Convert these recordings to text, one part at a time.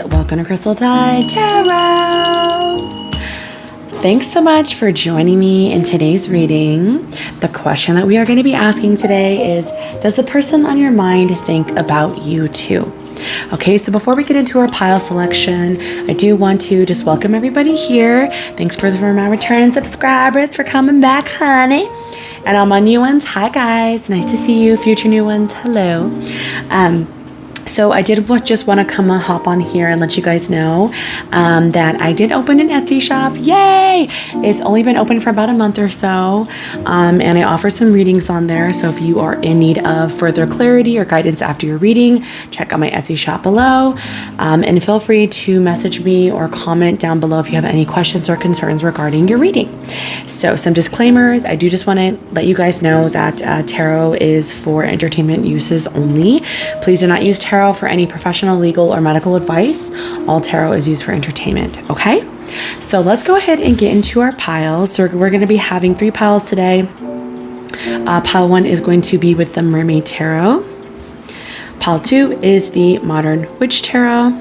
welcome to Crystal Tide Tarot. Thanks so much for joining me in today's reading. The question that we are going to be asking today is, does the person on your mind think about you too? Okay, so before we get into our pile selection, I do want to just welcome everybody here. Thanks for my returning subscribers for coming back, honey. And all my new ones, hi guys, nice to see you. Future new ones, hello. So I did just want to hop on here and let you guys know that I did open an Etsy shop. Yay! It's only been open for about a month or so, and I offer some readings on there. So if you are in need of further clarity or guidance after your reading, check out my Etsy shop below, and feel free to message me or comment down below if you have any questions or concerns regarding your reading. So some disclaimers. I do just want to let you guys know that tarot is for entertainment uses only. Please do not use tarot for any professional, legal, or medical advice. All tarot is used for entertainment, okay? So let's go ahead and get into our piles. So we're going to be having 3 piles today. Pile 1 is going to be with the Mermaid Tarot. Pile 2 is the Modern Witch Tarot.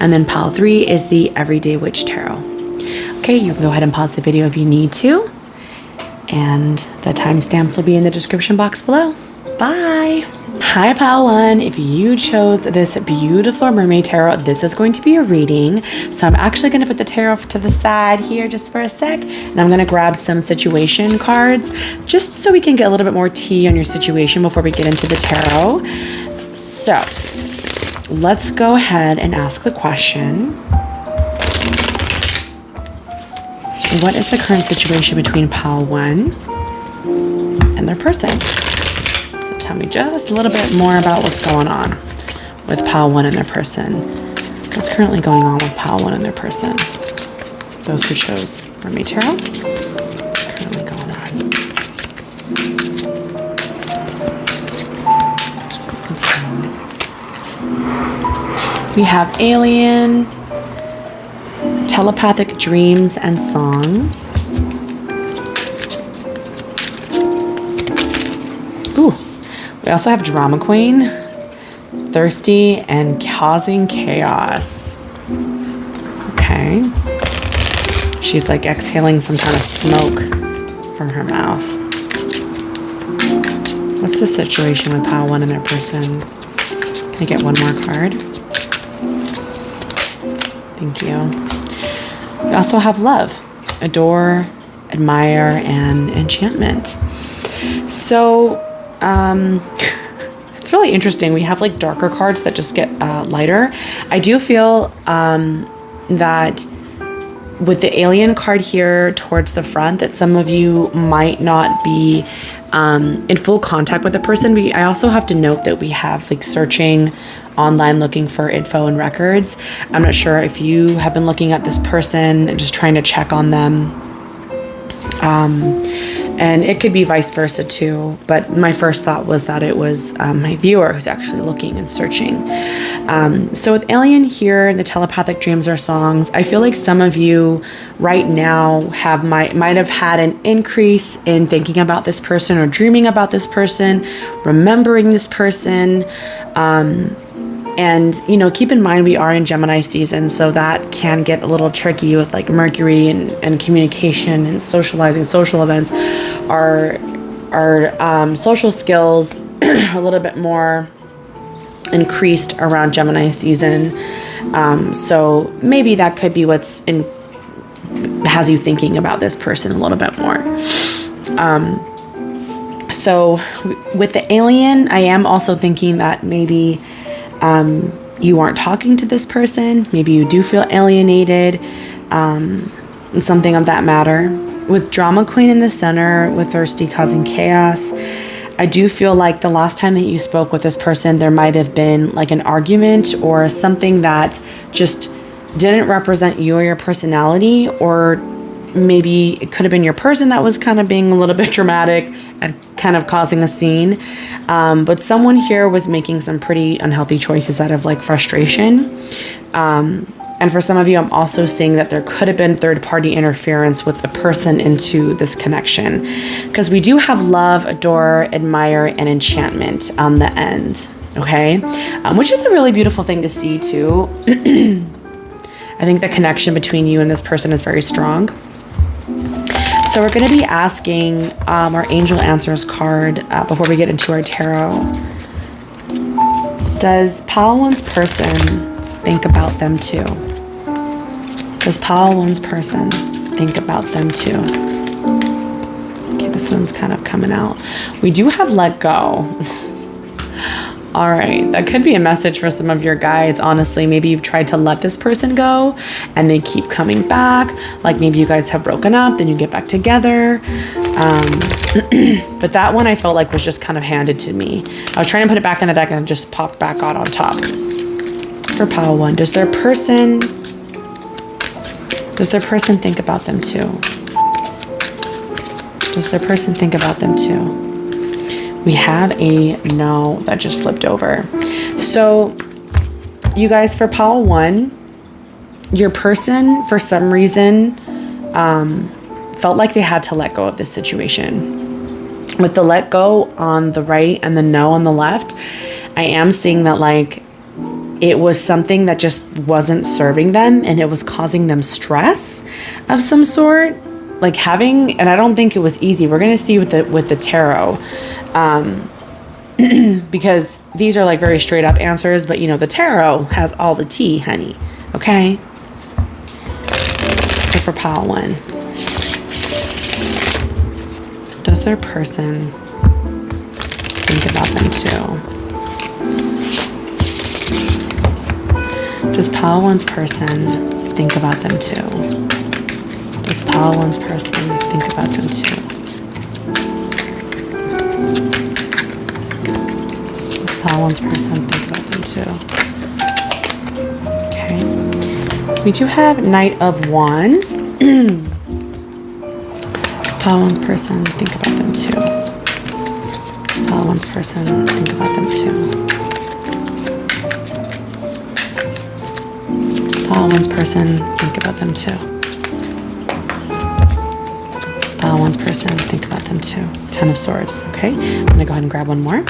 And then pile 3 is the Everyday Witch Tarot. Okay, you can go ahead and pause the video if you need to. And the timestamps will be in the description box below. Bye! Hi Pile 1, if you chose this beautiful Mermaid Tarot, this is going to be a reading. So I'm actually going to put the tarot to the side here just for a sec, and I'm going to grab some situation cards just so we can get a little bit more tea on your situation before we get into the tarot. So let's go ahead and ask the question. What is the current situation between Pile 1 and their person? Tell me just a little bit more about what's going on with Pile 1 and their person. What's currently going on with Pile 1 and their person? Those who chose Mermaid Tarot. What's currently going on? We have alien, telepathic dreams and songs. Ooh. We also have Drama Queen, thirsty, and causing chaos. Okay. She's like exhaling some kind of smoke from her mouth. What's the situation with Pile 1 and their person? Can I get one more card? Thank you. We also have love, adore, admire, and enchantment. So, it's really interesting. We have like darker cards that just get lighter. I do feel that with the alien card here towards the front, that some of you might not be in full contact with the person. I also have to note that we have like searching online looking for info and records. I'm not sure if you have been looking at this person and just trying to check on them. And it could be vice versa too, but my first thought was that it was my viewer who's actually looking and searching. So with alien here, the telepathic dreams or songs, I feel like some of you right now might have had an increase in thinking about this person or dreaming about this person, remembering this person. And, you know, keep in mind we are in Gemini season, so that can get a little tricky with like Mercury and communication and socializing, social events. Our social skills are a little bit more increased around Gemini season. So maybe that could be has you thinking about this person a little bit more. So with the alien, I am also thinking that maybe you aren't talking to this person. Maybe you do feel alienated, and something of that matter. With Drama Queen in the center, with thirsty, causing chaos, I do feel like the last time that you spoke with this person, there might have been like an argument or something that just didn't represent you or your personality, or maybe it could have been your person that was kind of being a little bit dramatic and kind of causing a scene. But someone here was making some pretty unhealthy choices out of like frustration. And for some of you, I'm also seeing that there could have been third-party interference with the person into this connection, because we do have love, adore, admire, and enchantment on the end. okay? Which is a really beautiful thing to see too. I think the connection between you and this person is very strong. So we're going to be asking our Angel Answers card before we get into our tarot. Does Pile One's person think about them too? Does Pile One's person think about them too? Okay, this one's kind of coming out. We do have let go. All right, that could be a message for some of your guides. Honestly, maybe you've tried to let this person go and they keep coming back. Like maybe you guys have broken up, then you get back together. But that one I felt like was just kind of handed to me. I was trying to put it back in the deck and it just popped back out on top. For Pile One, does their person think about them too? Does their person think about them too? We have a no that just slipped over. So you guys, for Pile One, your person for some reason felt like they had to let go of this situation. With the let go on the right and the no on the left, I am seeing that like it was something that just wasn't serving them and it was causing them stress of some sort. Like having, and I don't think it was easy. We're going to see with the tarot, because these are like very straight up answers, but you know, the tarot has all the tea, honey. Okay. So for Pile One, does their person think about them too? Does Pile One's person think about them too? Does Pile One's person think about them too? Does Pile One's person think about them too? Okay. We do have Knight of Wands. Does Pile One's person think about them too? Does Pile One's person think about them too? Pile One's person think about them too? Pile One's person think about them too. 10 of Swords. Okay, I'm gonna go ahead and grab one more.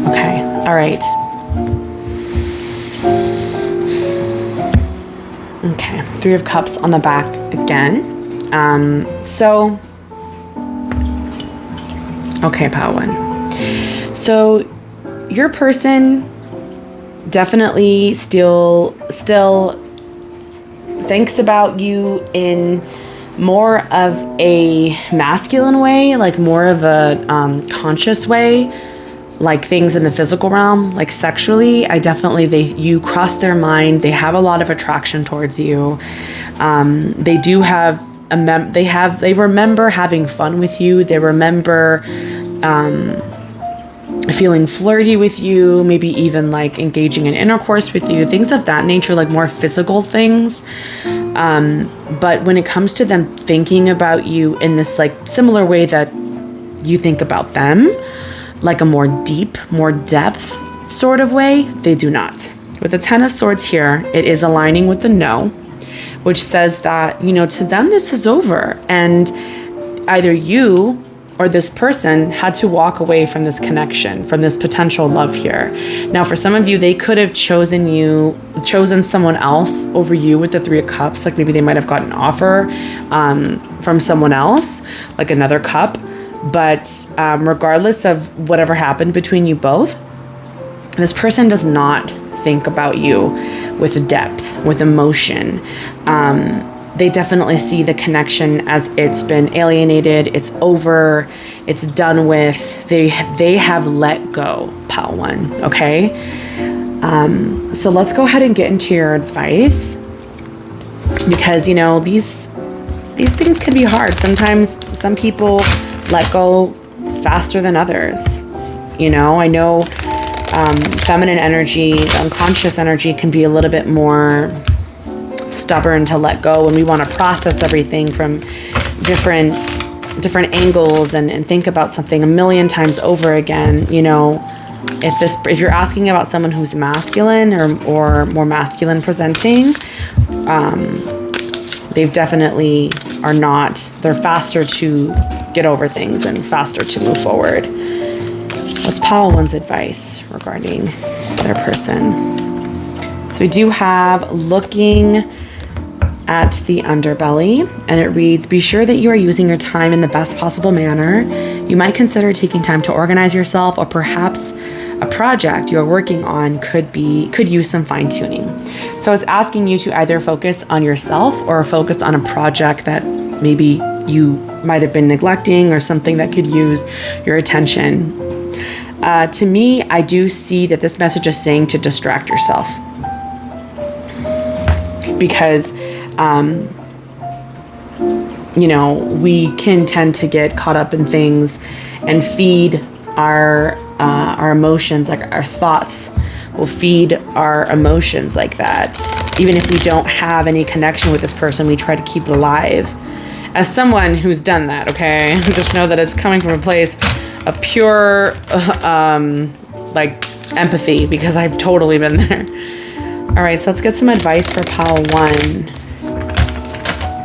Okay, all right. Okay, 3 of Cups on the back again. Okay, Pile One. So your person definitely still thinks about you in more of a masculine way, like more of a conscious way, like things in the physical realm, like sexually. You cross their mind. They have a lot of attraction towards you. They do have they remember having fun with you. They remember feeling flirty with you, maybe even like engaging in intercourse with you, things of that nature, like more physical things. But when it comes to them thinking about you in this like similar way that you think about them, like a more deep, more depth sort of way, they do not. With the 10 of Swords here, it is aligning with the no, which says that, you know, to them this is over, and either you or this person had to walk away from this connection, from this potential love here. Now, for some of you, they could have chosen someone else over you with the 3 of Cups. Like maybe they might have gotten an offer from someone else, like another cup. But regardless of whatever happened between you both, this person does not think about you with depth, with emotion. They definitely see the connection as it's been alienated, it's over, it's done with. They have let go, Pile One, okay? So let's go ahead and get into your advice, because, you know, these things can be hard. Sometimes some people let go faster than others. You know, I know feminine energy, the unconscious energy can be a little bit more stubborn to let go, and we want to process everything from different angles and think about something a million times over again. You know, if you're asking about someone who's masculine or more masculine presenting, they've definitely are not, they're faster to get over things and faster to move forward. What's pile one's advice regarding their person? So we do have looking at the underbelly, and it reads, be sure that you are using your time in the best possible manner. You might consider taking time to organize yourself, or perhaps a project you're working on could use some fine-tuning. So it's asking you to either focus on yourself or focus on a project that maybe you might have been neglecting, or something that could use your attention. To me, I do see that this message is saying to distract yourself, because we can tend to get caught up in things and feed our emotions, like our thoughts will feed our emotions like that. Even if we don't have any connection with this person, we try to keep it alive. As someone who's done that, okay, just know that it's coming from a place of pure empathy, because I've totally been there. All right, so let's get some advice for pile one.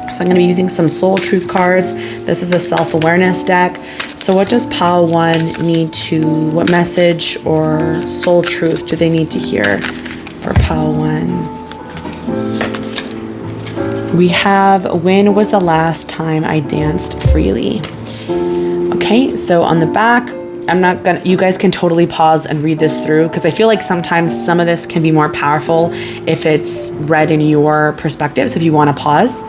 So I'm going to be using some soul truth cards. This is a self-awareness deck. So what does pile one need to, what message or soul truth do they need to hear for pile one? We have, when was the last time I danced freely? Okay, so on the back, you guys can totally pause and read this through, because I feel like sometimes some of this can be more powerful if it's read in your perspective. So if you want to pause,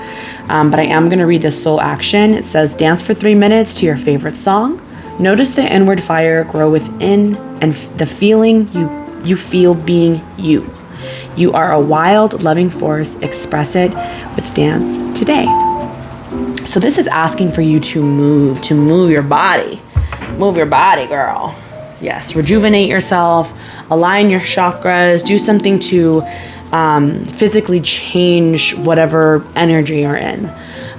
but I am going to read the soul action. It says, dance for 3 minutes to your favorite song. Notice the inward fire grow within and the feeling you feel being you. You are a wild, loving force. Express it with dance today. So this is asking for you to move your body. Move your body, girl. Yes, rejuvenate yourself, align your chakras, do something to physically change whatever energy you're in.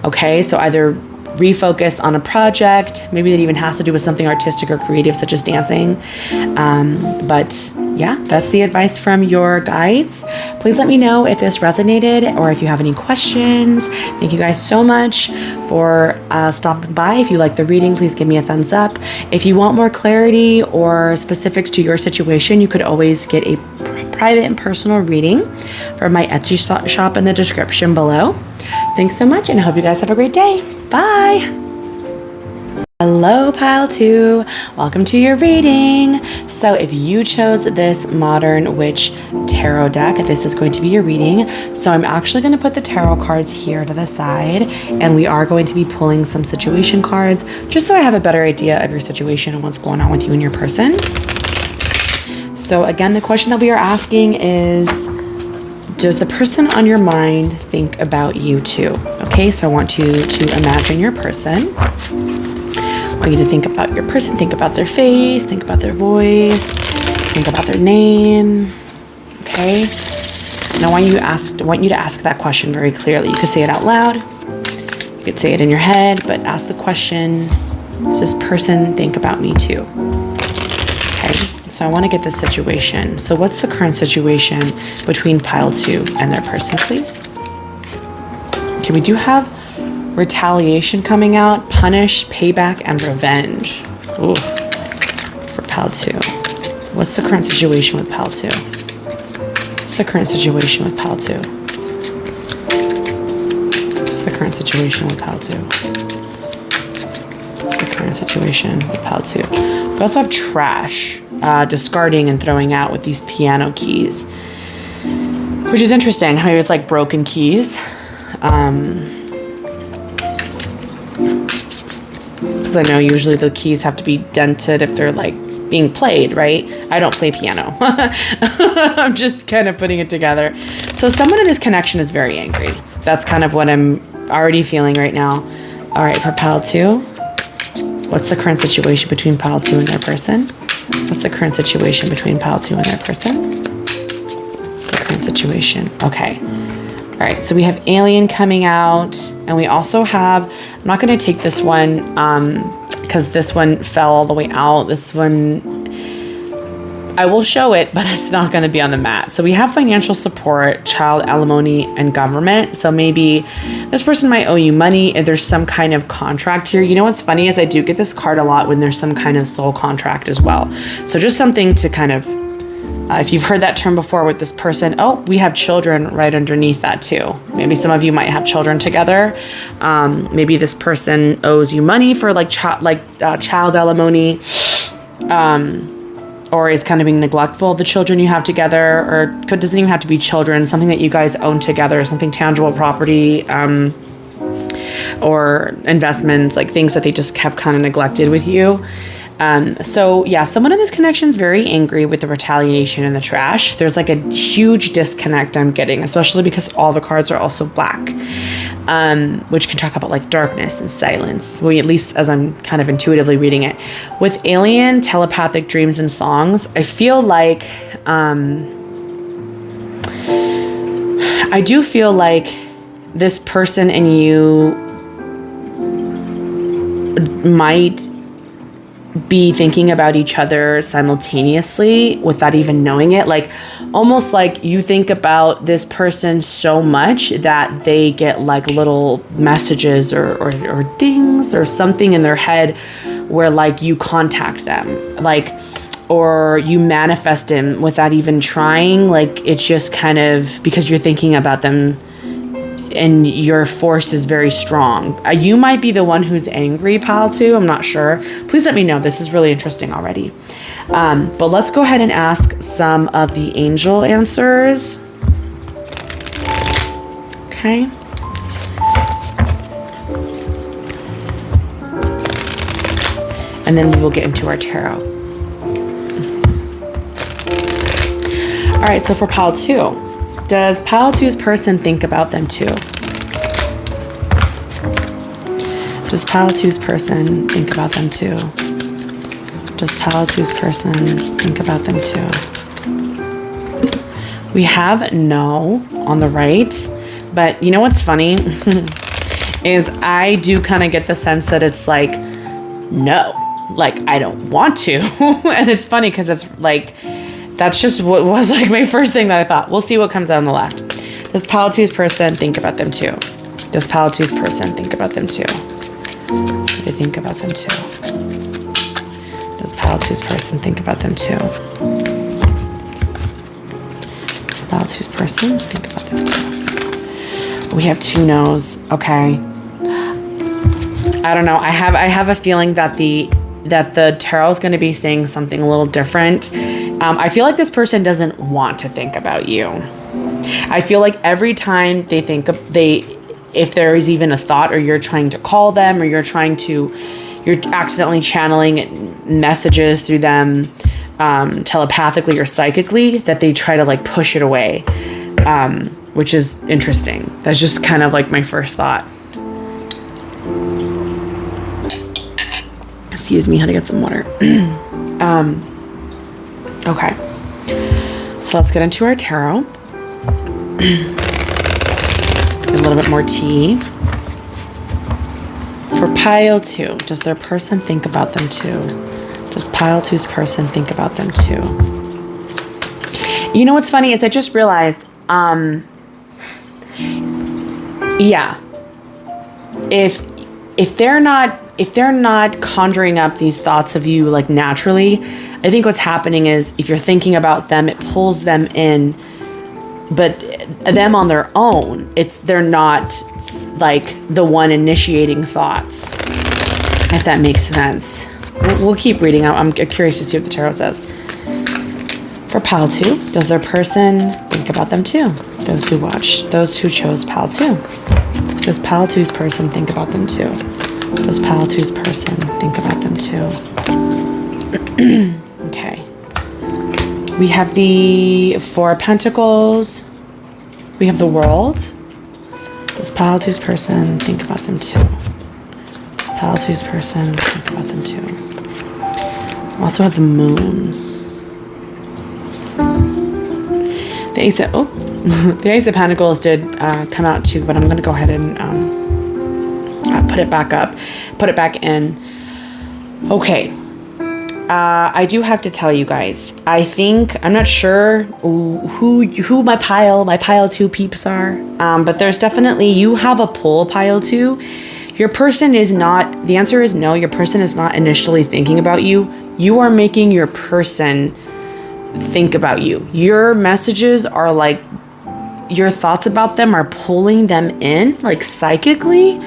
Okay, so either refocus on a project, maybe that even has to do with something artistic or creative, such as dancing. But yeah, that's the advice from your guides. Please let me know if this resonated or if you have any questions. Thank you guys so much for stopping by. If you like the reading, please give me a thumbs up. If you want more clarity or specifics to your situation, you could always get a private and personal reading from my Etsy shop in the description below. Thanks so much, and I hope you guys have a great day. Bye. Hello, pile two. Welcome to your reading. So if you chose this Modern Witch tarot deck, this is going to be your reading. So I'm actually going to put the tarot cards here to the side, and we are going to be pulling some situation cards just so I have a better idea of your situation and what's going on with you and your person. So again, the question that we are asking is, does the person on your mind think about you too? Okay, so I want you to imagine your person. I want you to think about your person, think about their face, think about their voice, think about their name. Okay, and I want you to ask that question very clearly. You could say it out loud, you could say it in your head, but ask the question, does this person think about me too? Okay, so I want to get the situation. So what's the current situation between pile two and their person, please? Okay, we do have retaliation coming out, punish, payback, and revenge. Ooh, for pile two. What's the current situation with pile two? What's the current situation with pile two? What's the current situation with pile two? What's the current situation with pile two? We also have trash, discarding and throwing out with these piano keys, which is interesting. How it's like broken keys. Because I know usually the keys have to be dented if they're like being played, right? I don't play piano. I'm just kind of putting it together. So someone in this connection is very angry. That's kind of what I'm already feeling right now. All right, for pile two, what's the current situation between pile two and their person? What's the current situation between pile two and their person? What's the current situation? Okay. All right, so we have alien coming out, and we also have, I'm not going to take this one because this one fell all the way out. This one, I will show it, but it's not going to be on the mat. So we have financial support, child alimony, and government. So maybe this person might owe you money if there's some kind of contract here. You know what's funny is I do get this card a lot when there's some kind of soul contract as well. So just something to kind of, if you've heard that term before with this person, oh, we have children right underneath that too. Maybe some of you might have children together. Maybe this person owes you money for like child alimony. Or is kind of being neglectful of the children you have together, or doesn't even have to be children, something that you guys own together, something tangible property, or investments, like things that they just have kind of neglected with you. So yeah, someone in this connection is very angry with the retaliation and the trash. There's like a huge disconnect I'm getting, especially because all the cards are also black, which can talk about like darkness and silence. Well, at least as I'm kind of intuitively reading it. With alien, telepathic dreams and songs, I feel like, I do feel like this person and you might be thinking about each other simultaneously without even knowing it. Like almost like you think about this person so much that they get like little messages or dings or something in their head where like you contact them, like, or you manifest them without even trying. Like it's just kind of because you're thinking about them and your force is very strong. You might be the one who's angry, pal, too. I'm not sure. Please let me know. This is really interesting already. But let's go ahead and ask some of the angel answers. Okay. And then we will get into our tarot. All right, so for pile 2. Does pile 2's person think about them too? Does pile 2's person think about them too? Does pile 2's person think about them too? We have no on the right, but you know what's funny is I do kind of get the sense that it's like, no, like I don't want to. And it's funny because it's like, that's just what was like my first thing that I thought. We'll see what comes out on the left. Does pile 2's person think about them too? Does pile 2's person think about them too? Do they think about them too? Does pile 2's person think about them too? Does pile 2's person think about them too? We have 2 no's. Okay. I don't know. I have a feeling that the tarot is going to be saying something a little different. I feel like this person doesn't want to think about you. I feel like every time they think if there is even a thought, or you're trying to call them, or you're accidentally channeling messages through them, telepathically or psychically, that they try to like push it away, which is interesting. That's just kind of like my first thought. Excuse me, how to get some water. Okay, so let's get into our tarot. A little bit more tea. For pile 2, does their person think about them too? Does pile 2's person think about them too? You know what's funny is I just realized, yeah, if they're not conjuring up these thoughts of you like naturally, I think what's happening is if you're thinking about them, it pulls them in, but them on their own, they're not like the one initiating thoughts, if that makes sense. We'll keep reading. I'm curious to see what the tarot says. For pile 2, does their person think about them too? Those who chose pile 2. Does pile 2's person think about them too? Does pile 2's person think about them too? Okay. We have the 4 of Pentacles. We have the World. Does pile 2's person think about them too? Does pile 2's person think about them too? We also have the Moon. The Ace of, the Ace of Pentacles did come out too, but I'm going to go ahead and put it back in. Okay. I do have to tell you guys, I'm not sure who my pile 2 peeps are, but there's definitely, you have a pull, pile 2. Your person is not, the answer is no, your person is not initially thinking about you. You are making your person think about you. Your messages are like, your thoughts about them are pulling them in, like psychically,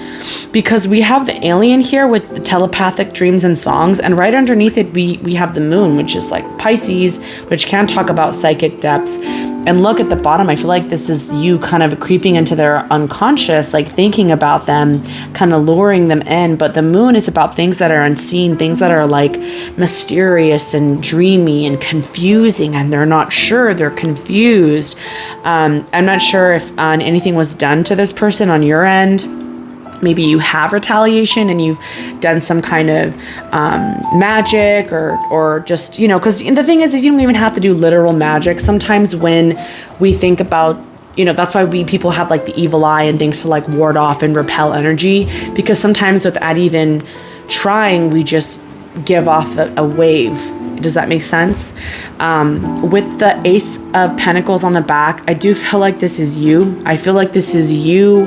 because we have the alien here with the telepathic dreams and songs, and right underneath it we have the moon, which is like Pisces, which can talk about psychic depths. And look at the bottom, I feel like this is you kind of creeping into their unconscious, like thinking about them, kind of luring them in. But the moon is about things that are unseen, things that are like mysterious and dreamy and confusing, and they're not sure, they're confused. I'm not sure if anything was done to this person on your end. Maybe you have retaliation and you've done some kind of magic or just, you know, because the thing is you don't even have to do literal magic. Sometimes when we think about, you know, that's why people have like the evil eye and things to like ward off and repel energy, because sometimes without even trying, we just give off a wave. Does that make sense? With the Ace of Pentacles on the back, I do feel like this is you. I feel like this is you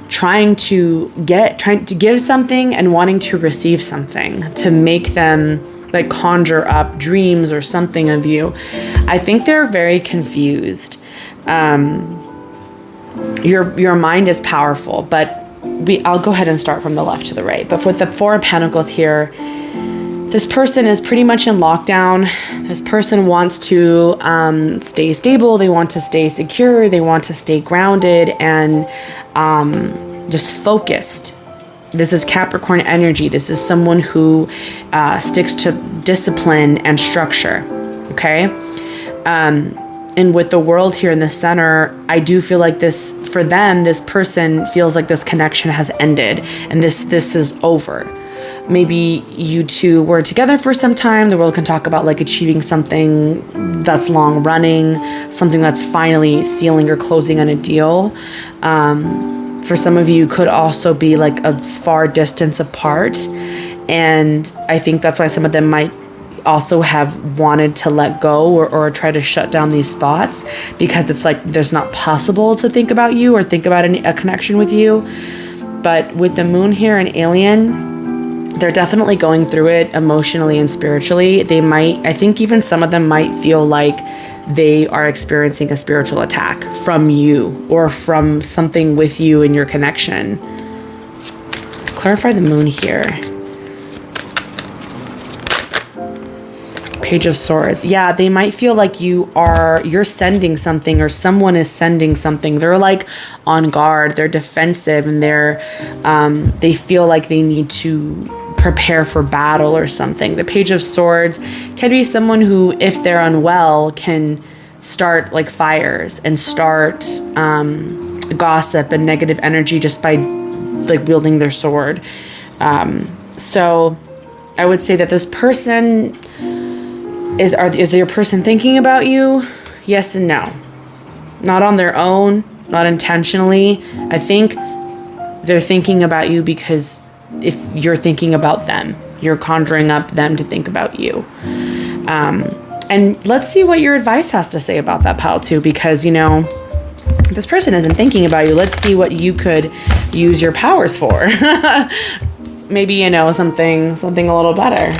trying to give something and wanting to receive something, to make them like conjure up dreams or something of you. I think they're very confused. Your mind is powerful, but I'll go ahead and start from the left to the right. But with the 4 of Pentacles here, this person is pretty much in lockdown. This person wants to stay stable. They want to stay secure. They want to stay grounded and just focused. This is Capricorn energy. This is someone who sticks to discipline and structure. Okay. And with the world here in the center, I do feel like this, for them, this person feels like this connection has ended and this is over. Maybe you two were together for some time. The world can talk about like achieving something that's long running, something that's finally sealing or closing on a deal. For some of you, could also be like a far distance apart. And I think that's why some of them might also have wanted to let go or try to shut down these thoughts, because it's like there's not possible to think about you or think about a connection with you. But with the moon here and alien, they're definitely going through it emotionally and spiritually. I think even some of them might feel like they are experiencing a spiritual attack from you or from something with you in your connection. Clarify the moon here. Page of Swords. Yeah, they might feel like you're sending something or someone is sending something. They're like on guard, they're defensive, and they feel like they need to prepare for battle or something. The Page of Swords can be someone who, if they're unwell, can start like fires and start gossip and negative energy just by like wielding their sword. So I would say that this person is your person thinking about you? Yes and no. Not on their own, not intentionally. I think they're thinking about you because if you're thinking about them, you're conjuring up them to think about you. And let's see what your advice has to say about that, pile 2, because, you know, this person isn't thinking about you. Let's see what you could use your powers for. Maybe, you know, something a little better.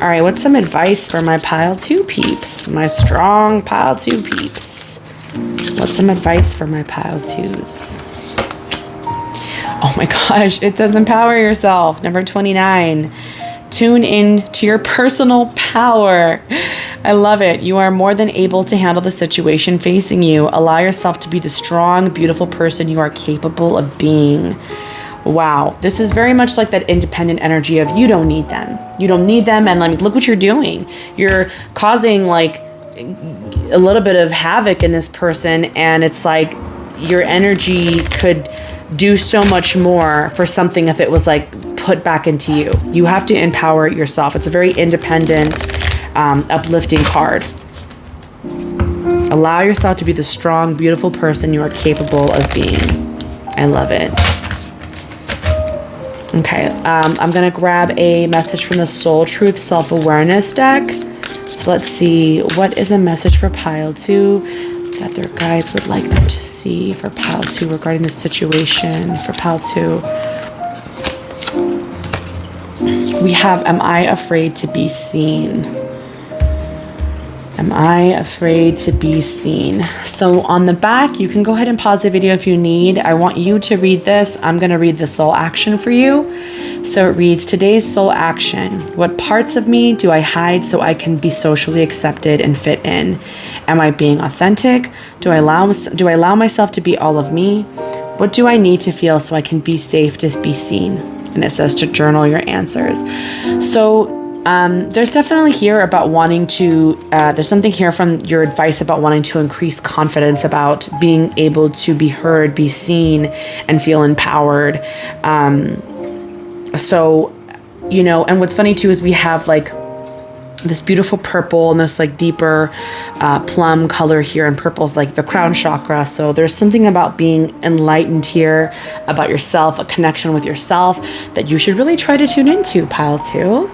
All right, what's some advice for my pile 2 peeps? My strong pile 2 peeps. What's some advice for my pile 2s? Oh my gosh, it says empower yourself. Number 29. Tune in to your personal power. I love it. You are more than able to handle the situation facing you. Allow yourself to be the strong, beautiful person you are capable of being. Wow. This is very much like that independent energy of you don't need them. You don't need them. And like, look what you're doing. You're causing like a little bit of havoc in this person. And it's like your energy could do so much more for something if it was like put back into you. You have to empower yourself. It's a very independent, uplifting card. Allow yourself to be the strong, beautiful person you are capable of being. I love it. Okay, I'm going to grab a message from the Soul Truth Self-Awareness deck. So let's see, what is a message for pile 2 that their guides would like them to see for pile 2 regarding the situation for pile 2? We have, am I afraid to be seen? Am I afraid to be seen? So on the back, you can go ahead and pause the video if you need. I want you to read this. I'm going to read the soul action for you. So it reads, today's soul action. What parts of me do I hide so I can be socially accepted and fit in? Am I being authentic? Do I allow myself to be all of me? What do I need to feel so I can be safe to be seen? And it says to journal your answers. So there's definitely here about wanting to, there's something here from your advice about wanting to increase confidence about being able to be heard, be seen, and feel empowered. So, you know, and what's funny too is we have like this beautiful purple and this like deeper plum color here, and purple is like the crown chakra. So there's something about being enlightened here about yourself, a connection with yourself that you should really try to tune into, pile 2.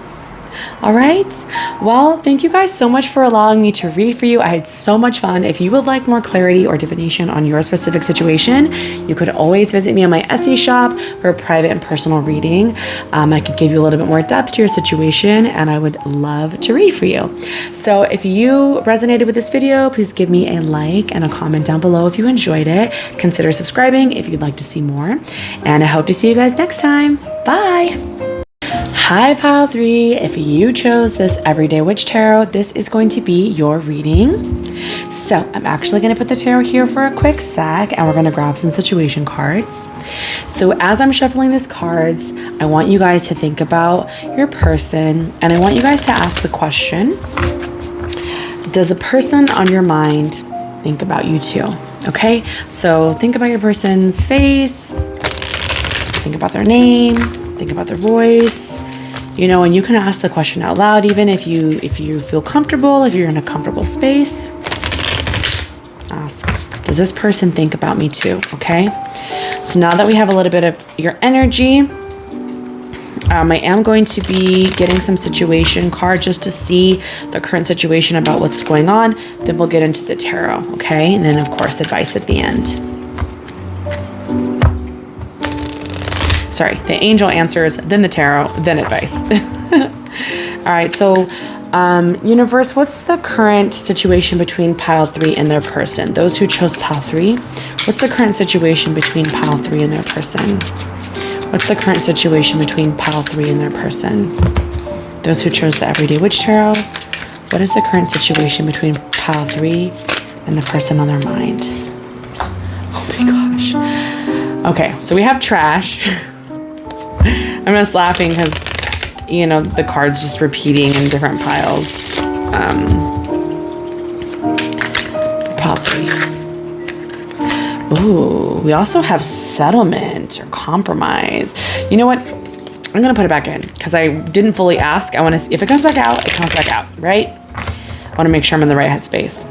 All right. Well, thank you guys so much for allowing me to read for you. I had so much fun. If you would like more clarity or divination on your specific situation, you could always visit me on my Etsy shop for a private and personal reading. I could give you a little bit more depth to your situation, and I would love to read for you. So if you resonated with this video, please give me a like and a comment down below if you enjoyed it. Consider subscribing if you'd like to see more. And I hope to see you guys next time. Bye. Hi, pile 3. If you chose this Everyday Witch Tarot, this is going to be your reading. So I'm actually going to put the tarot here for a quick sec, and we're going to grab some situation cards. So as I'm shuffling these cards, I want you guys to think about your person, and I want you guys to ask the question, does the person on your mind think about you too? Okay, so think about your person's face, think about their name, think about their voice. You know, and you can ask the question out loud, even if you feel comfortable, if you're in a comfortable space. Ask, does this person think about me too? Okay. So now that we have a little bit of your energy, I am going to be getting some situation card just to see the current situation about what's going on. Then we'll get into the tarot. Okay. And then of course, advice at the end. Sorry, the angel answers, then the tarot, then advice. All right, so universe, what's the current situation between pile 3 and their person? Those who chose pile 3, what's the current situation between pile 3 and their person? What's the current situation between pile 3 and their person? Those who chose the Everyday Witch Tarot, what is the current situation between pile 3 and the person on their mind? Oh my gosh. Okay, so we have trash. I'm just laughing because, you know, the cards just repeating in different piles. Pile 3. Ooh, we also have settlement or compromise. You know what? I'm going to put it back in because I didn't fully ask. I want to see if it comes back out, it comes back out, right? I want to make sure I'm in the right headspace.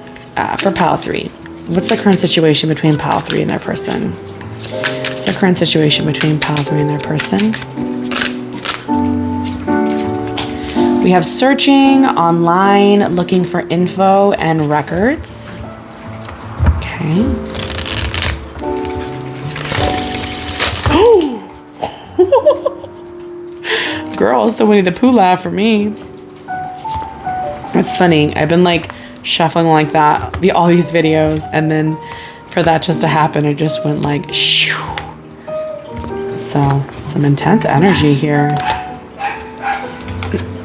For pile 3, what's the current situation between pile 3 and their person? What's the current situation between pile 3 and their person? We have searching online, looking for info and records. Okay. Girls, the Winnie the Pooh laugh for me. That's funny. I've been like shuffling like that all these videos, and then for that just to happen, it just went like shoo. So some intense energy here.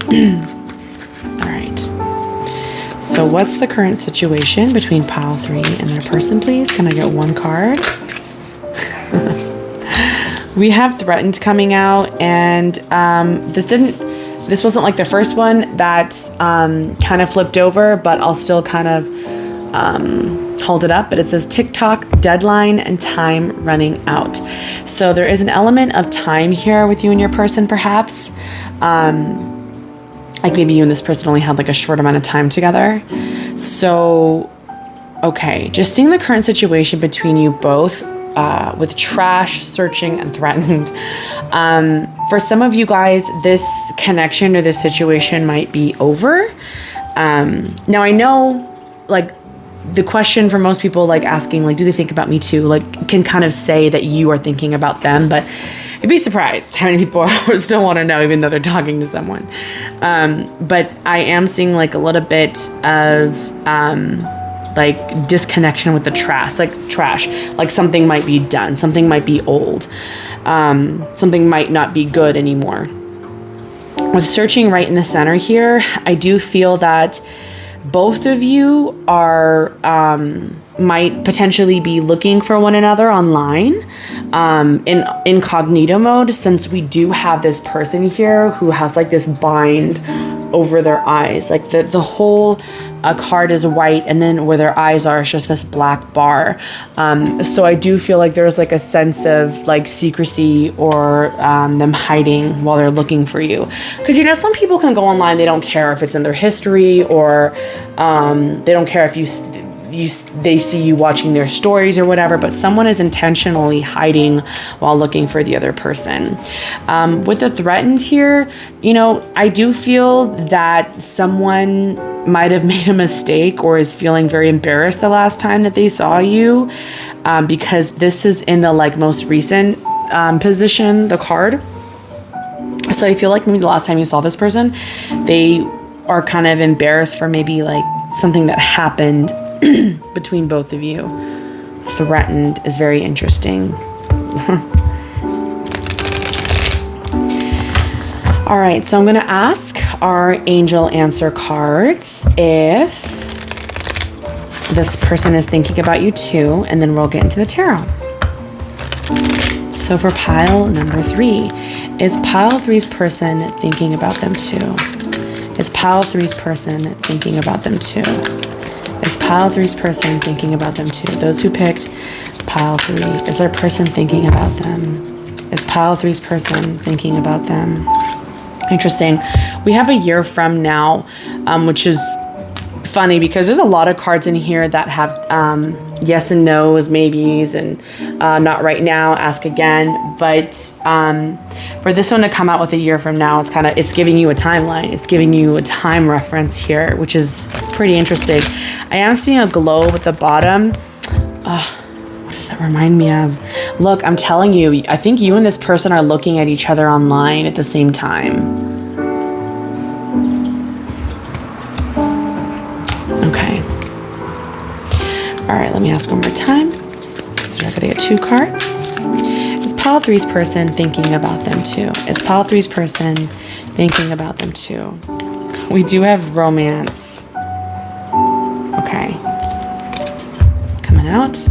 All right. So what's the current situation between pile 3 and their person, please? Can I get one card? We have threatened coming out, and this wasn't like the first one that kind of flipped over, but I'll still kind of hold it up. But it says TikTok, deadline, and time running out. So there is an element of time here with you and your person, perhaps. Like maybe you and this person only had like a short amount of time together. So, okay, just seeing the current situation between you both with trash, searching, and threatened. For some of you guys, this connection or this situation might be over. Now I know, like, the question for most people, like asking, like, do they think about me too? Like, can kind of say that you are thinking about them, but you'd be surprised how many people still want to know, even though they're talking to someone. But I am seeing like a little bit of, like disconnection with the trash, like something might be done, something might be old, something might not be good anymore. With searching right in the center here, I do feel that both of you are might potentially be looking for one another online in incognito mode, since we do have this person here who has like this bind over their eyes. Like the whole card is white, and then where their eyes are, it's just this black bar. So I do feel like there's like a sense of like secrecy or them hiding while they're looking for you. Because, you know, some people can go online, they don't care if it's in their history, or they don't care if they see you watching their stories or whatever, but someone is intentionally hiding while looking for the other person. With the threatened here, you know, I do feel that someone might have made a mistake or is feeling very embarrassed the last time that they saw you, because this is in the like most recent position, the card. So I feel like maybe the last time you saw this person, they are kind of embarrassed for maybe like something that happened between both of you. Threatened is very interesting. All right, so I'm going to ask our angel answer cards if this person is thinking about you too, and then we'll get into the tarot. So for pile number 3, is pile 3's person thinking about them too? Is pile 3's person thinking about them too? Is pile 3's person thinking about them too? Those who picked pile 3, is their person thinking about them? Is pile 3's person thinking about them? Interesting. We have a year from now, which is funny because there's a lot of cards in here that have yes and no's, maybes, and not right now, ask again. But for this one to come out with a year from now, it's giving you a timeline. It's giving you a time reference here, which is pretty interesting. I am seeing a globe at the bottom. What does that remind me of? Look, I'm telling you, I think you and this person are looking at each other online at the same time. Okay. All right, let me ask one more time. So I gotta get 2 cards. Is pile 3's person thinking about them too? Is pile 3's person thinking about them too? We do have romance. Okay. Coming out.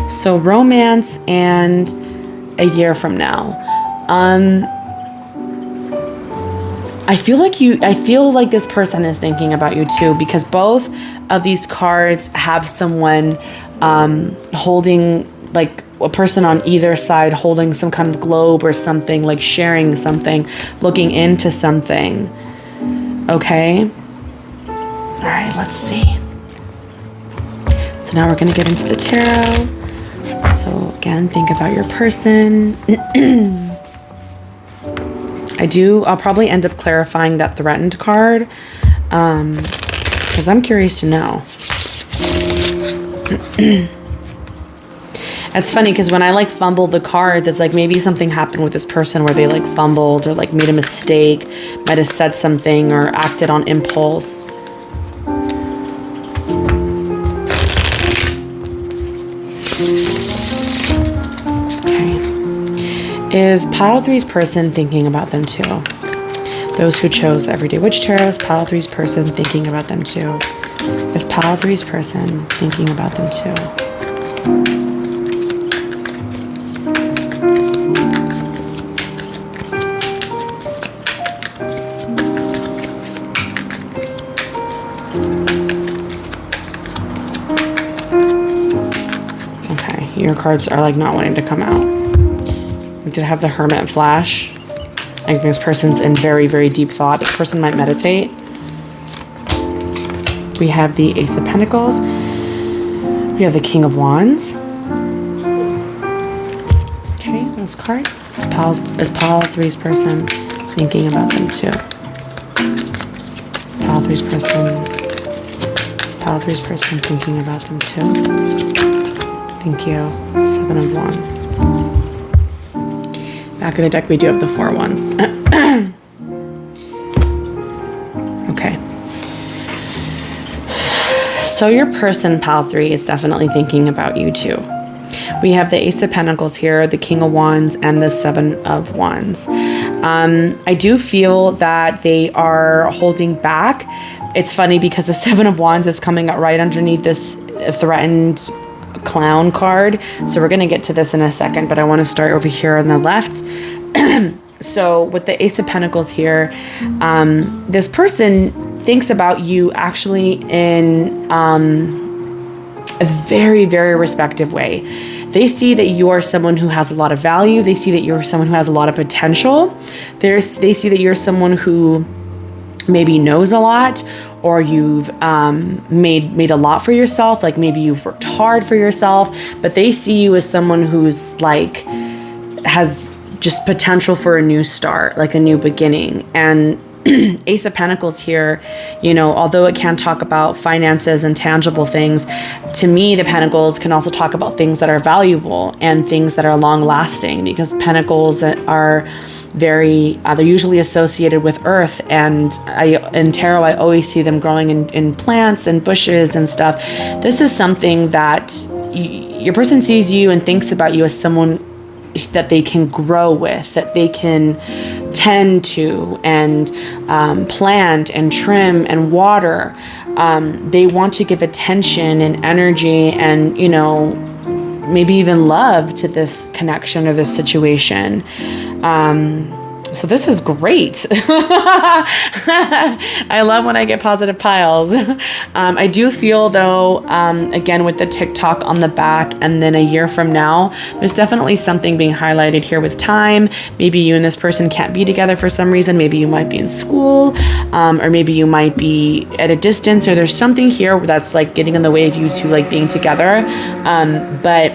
So romance and a year from now. I feel like this person is thinking about you too, because both of these cards have someone holding, like a person on either side holding some kind of globe or something, like sharing something, looking into something. Okay. All right, let's see. So now we're going to get into the tarot. So again, think about your person. I'll probably end up clarifying that threatened card, because I'm curious to know. It's funny because when I like fumbled the cards, it's like maybe something happened with this person where they like fumbled or like made a mistake, might have said something or acted on impulse. Is pile 3's person thinking about them too? Those who chose the Everyday Witch Tarot, is pile 3's person thinking about them too? Is pile 3's person thinking about them too? Okay, your cards are like not wanting to come out. We did have the Hermit flash. I think this person's in very, very deep thought. This person might meditate. We have the Ace of Pentacles. We have the King of Wands. this card? Is pile 3's person thinking about them too? Is pile 3's person thinking about them too? Thank you. 7 of Wands. Back of the deck, we do have the 4 Wands. Okay. So your person, pile 3, is definitely thinking about you too. We have the Ace of Pentacles here, the King of Wands, and the 7 of Wands. I do feel that they are holding back. It's funny because the 7 of Wands is coming up right underneath this threatened clown card. So we're going to get to this in a second, but I want to start over here on the left. So with the Ace of Pentacles here, this person thinks about you actually in a very, very respective way. They see that you are someone who has a lot of value. They see that you're someone who has a lot of potential. They see that you're someone who maybe knows a lot, or you've made a lot for yourself. Like maybe you've worked hard for yourself, but they see you as someone who's like has just potential for a new start, like a new beginning. And Ace of Pentacles here, you know, although it can talk about finances and tangible things, to me, the Pentacles can also talk about things that are valuable and things that are long lasting, because Pentacles are very, they're usually associated with earth. And in tarot, I always see them growing in plants and bushes and stuff. This is something that your person sees you and thinks about you as someone that they can grow with, that they can tend to and plant and trim and water. They want to give attention and energy and, you know, maybe even love to this connection or this situation. So this is great. I love when I get positive piles. I do feel though, again, with the TikTok on the back, and then a year from now, there's definitely something being highlighted here with time. Maybe you and this person can't be together for some reason. Maybe you might be in school, or maybe you might be at a distance, or there's something here that's like getting in the way of you two like being together. But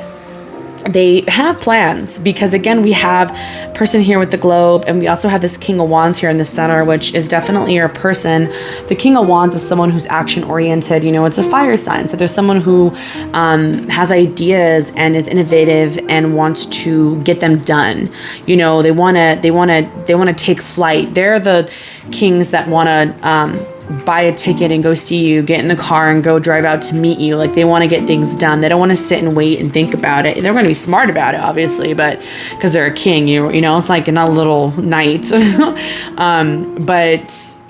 they have plans, because again, we have person here with the globe, and we also have this King of Wands here in the center, which is definitely your person. The King of Wands is someone who's action oriented. You know, it's a fire sign. So there's someone who has ideas and is innovative and wants to get them done. You know, they want to take flight. They're the kings that want to buy a ticket and go see you, get in the car and go drive out to meet you. Like they want to get things done. They don't want to sit and wait and think about it. They're going to be smart about it, obviously, but because they're a king, you know, it's like not a little knight. But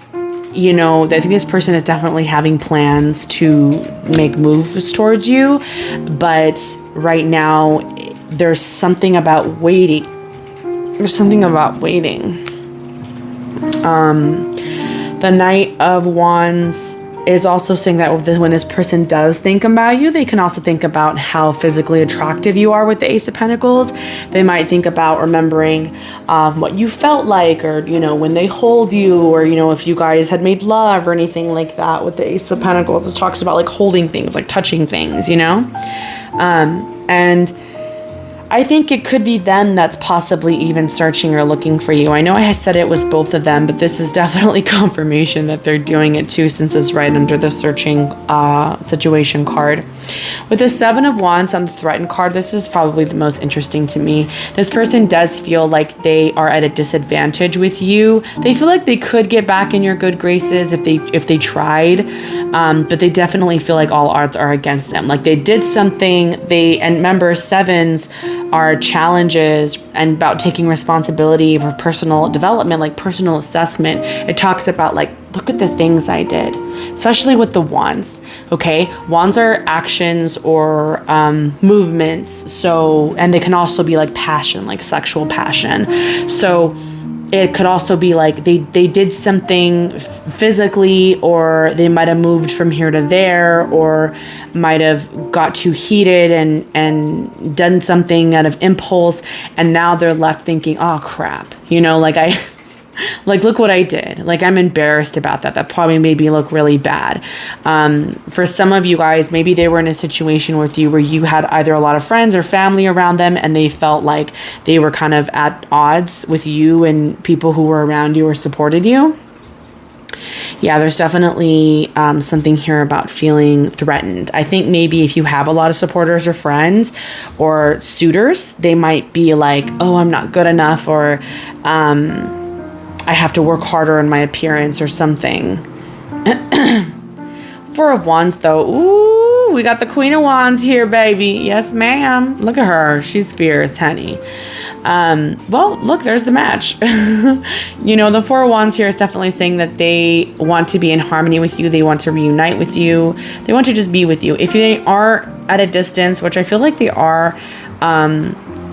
you know, I think this person is definitely having plans to make moves towards you, but right now there's something about waiting. The Knight of Wands is also saying that when this person does think about you, they can also think about how physically attractive you are with the Ace of Pentacles. They might think about remembering what you felt like, or, you know, when they hold you, or, you know, if you guys had made love or anything like that with the Ace of Pentacles. It talks about like holding things, like touching things, you know? And I think it could be them that's possibly even searching or looking for you. I know I said it was both of them, but this is definitely confirmation that they're doing it too, since it's right under the searching situation card. With the 7 of Wands on the threatened card, this is probably the most interesting to me. This person does feel like they are at a disadvantage with you. They feel like they could get back in your good graces if they tried, but they definitely feel like all odds are against them. Like they did something, and remember, 7s are challenges and about taking responsibility for personal development, like personal assessment. It talks about like, look at the things I did, especially with the wands. Okay, wands are actions or movements. So, and they can also be like passion, like sexual passion. So it could also be like they did something physically, or they might have moved from here to there, or might have got too heated and done something out of impulse, and now they're left thinking, oh crap, you know, like Like, look what I did. Like, I'm embarrassed about that. That probably made me look really bad. For some of you guys, maybe they were in a situation with you where you had either a lot of friends or family around them, and they felt like they were kind of at odds with you and people who were around you or supported you. Yeah, there's definitely something here about feeling threatened. I think maybe if you have a lot of supporters or friends or suitors, they might be like, oh, I'm not good enough, or I have to work harder on my appearance or something. Four of Wands, though. Ooh, we got the Queen of Wands here, baby. Yes, ma'am. Look at her. She's fierce, honey. Well, look, there's the match. You know, the Four of Wands here is definitely saying that they want to be in harmony with you. They want to reunite with you. They want to just be with you. If they are at a distance, which I feel like they are,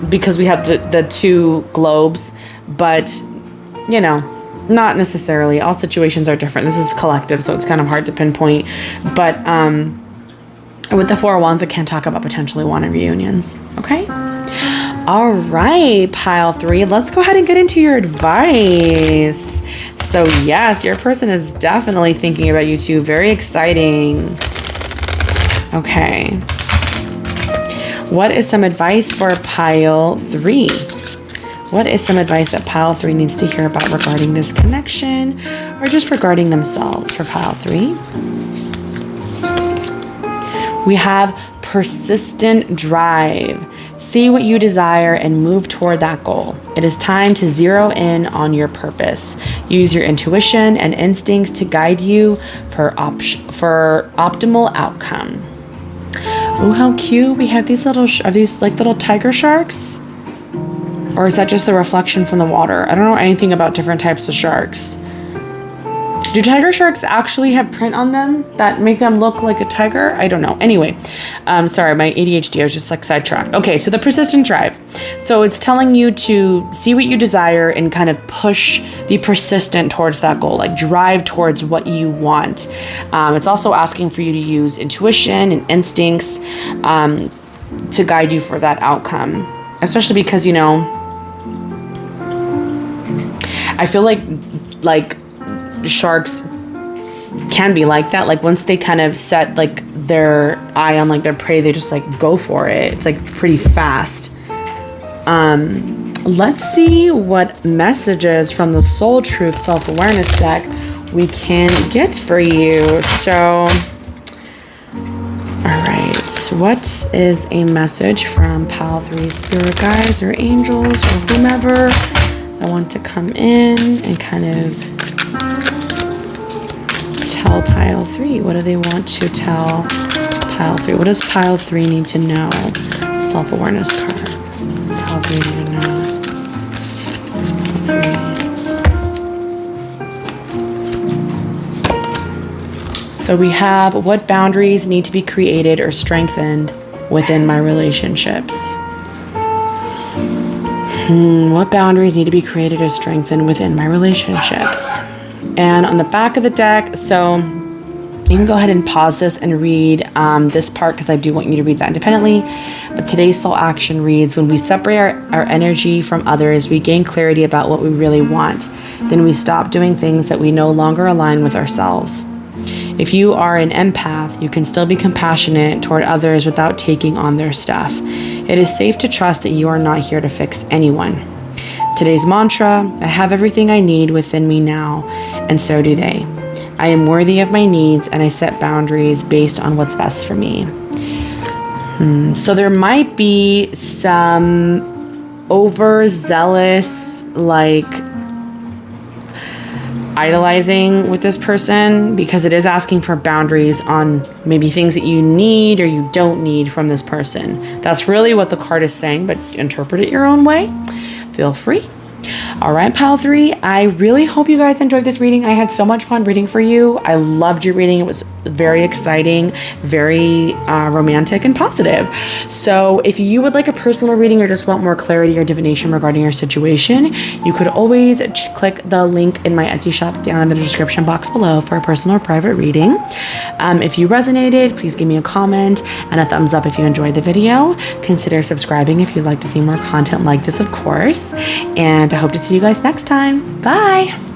because we have the two globes, but, you know, not necessarily. All situations are different. This is collective, so it's kind of hard to pinpoint. But with the Four of Wands, I can talk about potentially wanting reunions. Okay? All right, pile 3, let's go ahead and get into your advice. So yes, your person is definitely thinking about you too. Very exciting. Okay. What is some advice for pile 3? What is some advice that pile 3 needs to hear about regarding this connection or just regarding themselves for pile 3? We have persistent drive. See what you desire and move toward that goal. It is time to zero in on your purpose. Use your intuition and instincts to guide you for optimal outcome. Oh, how cute. We have these little, are these like little tiger sharks? Or is that just the reflection from the water? I don't know anything about different types of sharks. Do tiger sharks actually have print on them that make them look like a tiger? I don't know. Anyway, sorry, my ADHD, I was just like sidetracked. Okay, so the persistent drive. So it's telling you to see what you desire and kind of be persistent towards that goal, like drive towards what you want. It's also asking for you to use intuition and instincts to guide you for that outcome, especially because, you know, I feel like sharks can be like that. Like once they kind of set like their eye on like their prey, they just like go for it. It's like pretty fast. Let's see what messages from the Soul Truth Self-Awareness deck we can get for you. So, all right, what is a message from pile 3 spirit guides or angels or whomever that want to come in and kind of tell pile 3? What do they want to tell pile 3? What does pile 3 need to know? Self-awareness card. Pile 3 need to know. What's pile 3? So we have, what boundaries need to be created or strengthened within my relationships? What boundaries need to be created or strengthened within my relationships? And on the back of the deck, so you can go ahead and pause this and read this part because I do want you to read that independently. But today's soul action reads, when we separate our energy from others, we gain clarity about what we really want. Then we stop doing things that we no longer align with ourselves. If you are an empath, you can still be compassionate toward others without taking on their stuff. It is safe to trust that you are not here to fix anyone. Today's mantra, I have everything I need within me now, and so do they. I am worthy of my needs, and I set boundaries based on what's best for me. So there might be some overzealous, like, idolizing with this person, because it is asking for boundaries on maybe things that you need or you don't need from this person. That's really what the card is saying, but interpret it your own way. Feel free. All right, pile 3, I really hope you guys enjoyed this reading. I had so much fun reading for you. I loved your reading. It was very exciting, very romantic and positive. So if you would like a personal reading or just want more clarity or divination regarding your situation, you could always click the link in my Etsy shop down in the description box below for a personal or private reading. If you resonated, please give me a comment and a thumbs up if you enjoyed the video. Consider subscribing if you'd like to see more content like this, of course. And and I hope to see you guys next time. Bye.